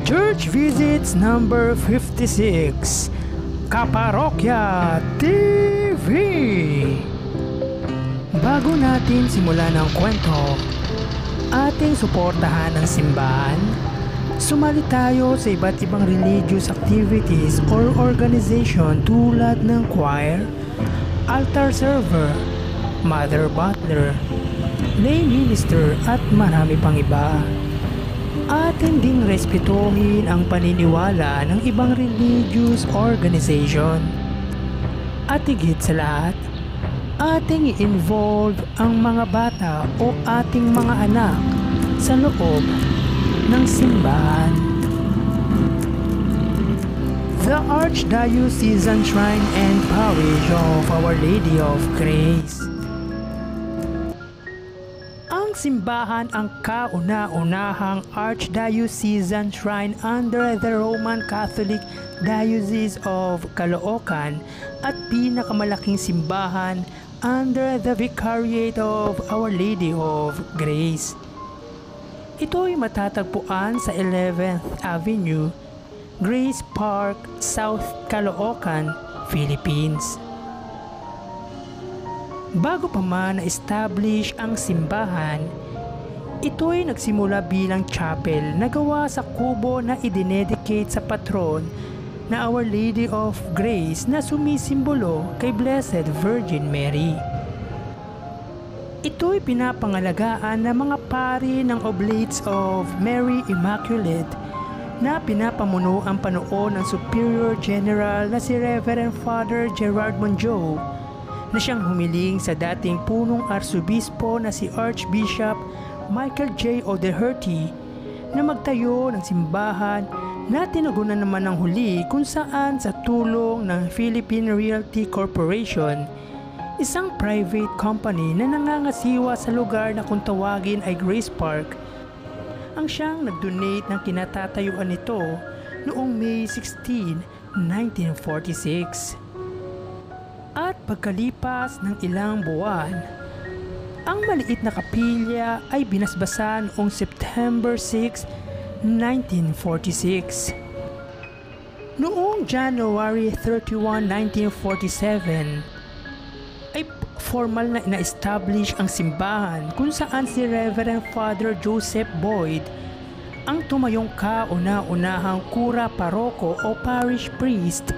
Church Visits number 56, Kaparokya TV. Bago natin simulan ang kwento, ating suportahan ang simbahan. Sumali tayo sa iba't ibang religious activities or organization tulad ng choir, altar server, mother butler, lay minister at marami pang iba. Atin ding respetuhin ang paniniwala ng ibang religious organization. At higit sa lahat, ating i-involve ang mga bata o ating mga anak sa loob ng simbahan. The Archdiocesan Shrine and Parish of Our Lady of Grace. Ang simbahan ang kauna-unahang Archdiocesan Shrine under the Roman Catholic Diocese of Caloocan at pinakamalaking simbahan under the Vicariate of Our Lady of Grace. Ito ay matatagpuan sa 11th Avenue, Grace Park, South Caloocan, Philippines. Bago pa man na-establish ang simbahan, ito ay nagsimula bilang chapel na gawa sa kubo na idinedicate sa patron na Our Lady of Grace na sumisimbolo kay Blessed Virgin Mary. Ito ay pinapangalagaan ng mga pari ng Oblates of Mary Immaculate na pinapamuno ang panoon ng Superior General na si Reverend Father Gerard Monjo, na siyang humiling sa dating punong arsobispo na si Archbishop Michael J. O'Doherty na magtayo ng simbahan na tinagunan naman ng huli kung saan sa tulong ng Philippine Realty Corporation, isang private company na nangangasiwa sa lugar na kung tawagin ay Grace Park, ang siyang nag-donate ng kinatatayuan nito noong May 16, 1946. At pagkalipas ng ilang buwan, ang maliit na kapilya ay binasbasan noong September 6, 1946. Noong January 31, 1947, ay formal na ina-establish ang simbahan kung saan si Reverend Father Joseph Boyd ang tumayong kauna-unahang kura paroko o parish priest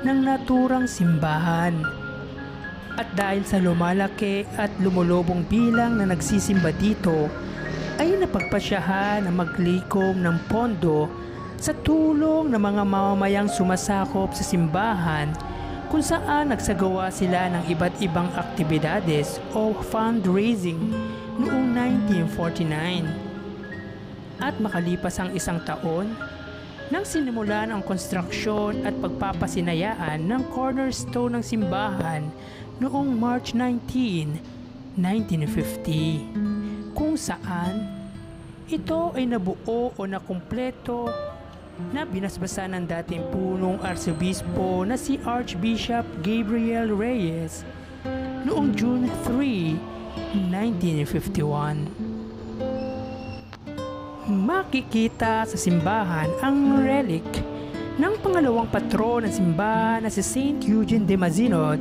ng naturang simbahan. At dahil sa lumalaki at lumulubong bilang na nagsisimba dito, ay napagpasyahan na maglikom ng pondo sa tulong ng mga mamamayang sumasakop sa simbahan kung saan nagsagawa sila ng iba't ibang aktibidades o fundraising noong 1949. At makalipas ang isang taon, nang sinimulan ang konstruksyon at pagpapasinayaan ng cornerstone ng simbahan noong March 19, 1950, kung saan ito ay nabuo o nakumpleto na binasbasan ng dating punong arsobispo na si Archbishop Gabriel Reyes noong June 3, 1951. Makikita sa simbahan ang relic ng pangalawang patron ng simbahan na si Saint Eugene de Mazinod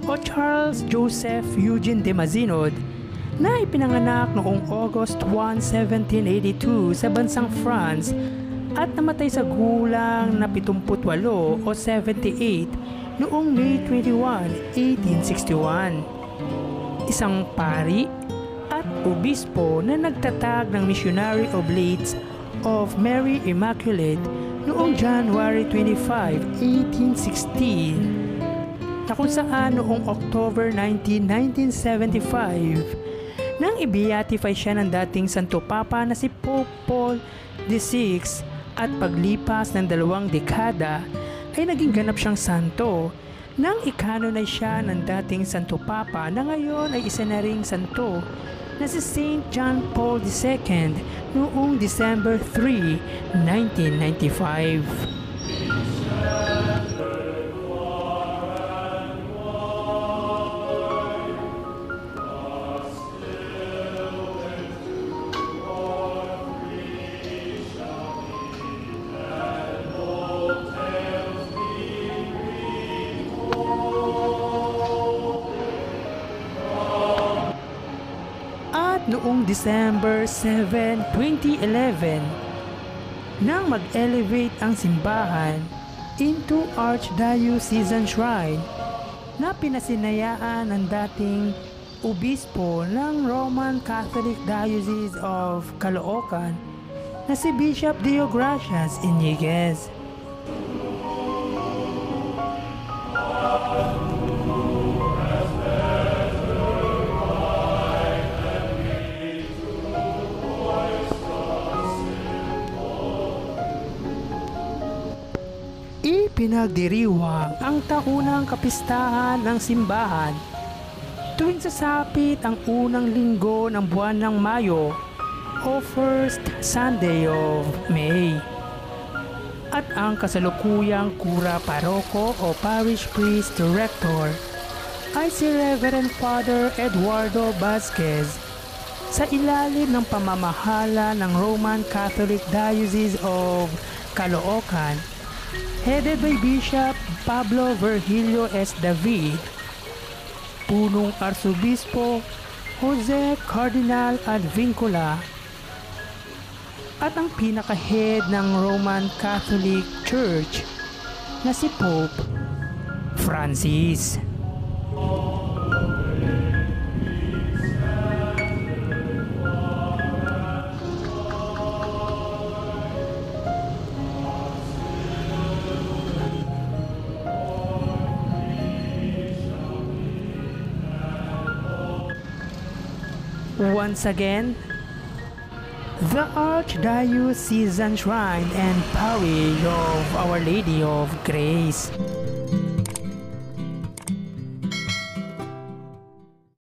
o Charles Joseph Eugene de Mazinod na ipinanganak noong August 1, 1782 sa bansang France at namatay sa gulang na 78 o 78 noong May 21, 1861. Isang pari at obispo na nagtatag ng Missionary Oblates of Mary Immaculate noong January 25, 1816, na kung saan noong October 19, 1975, nang i-beatify siya ng dating Santo Papa na si Pope Paul VI at paglipas ng 2 dekada ay naging ganap siyang santo nang i-canonize siya ng dating Santo Papa na ngayon ay isa na ring santo na si Saint John Paul II noong December 3, 1995. noong December 7, 2011 nang mag-elevate ang simbahan into Archdiocesan Shrine na pinasinayaan ng dating obispo ng Roman Catholic Diocese of Caloocan na si Bishop Deogracias Iñiguez. Ipinagdiriwang ang taunang kapistahan ng simbahan tuwing sasapit ang unang linggo ng buwan ng Mayo o First Sunday of May. At ang kasalukuyang kura paroko o parish priest rector ay si Reverend Father Eduardo Vasquez sa ilalim ng pamamahala ng Roman Catholic Diocese of Caloocan, headed by Bishop Pablo Virgilio S. David, punong Arsobispo Jose Cardinal Advincula, at ang pinaka-head ng Roman Catholic Church na si Pope Francis. Once again, the Archdiocesan Shrine and Parish of Our Lady of Grace.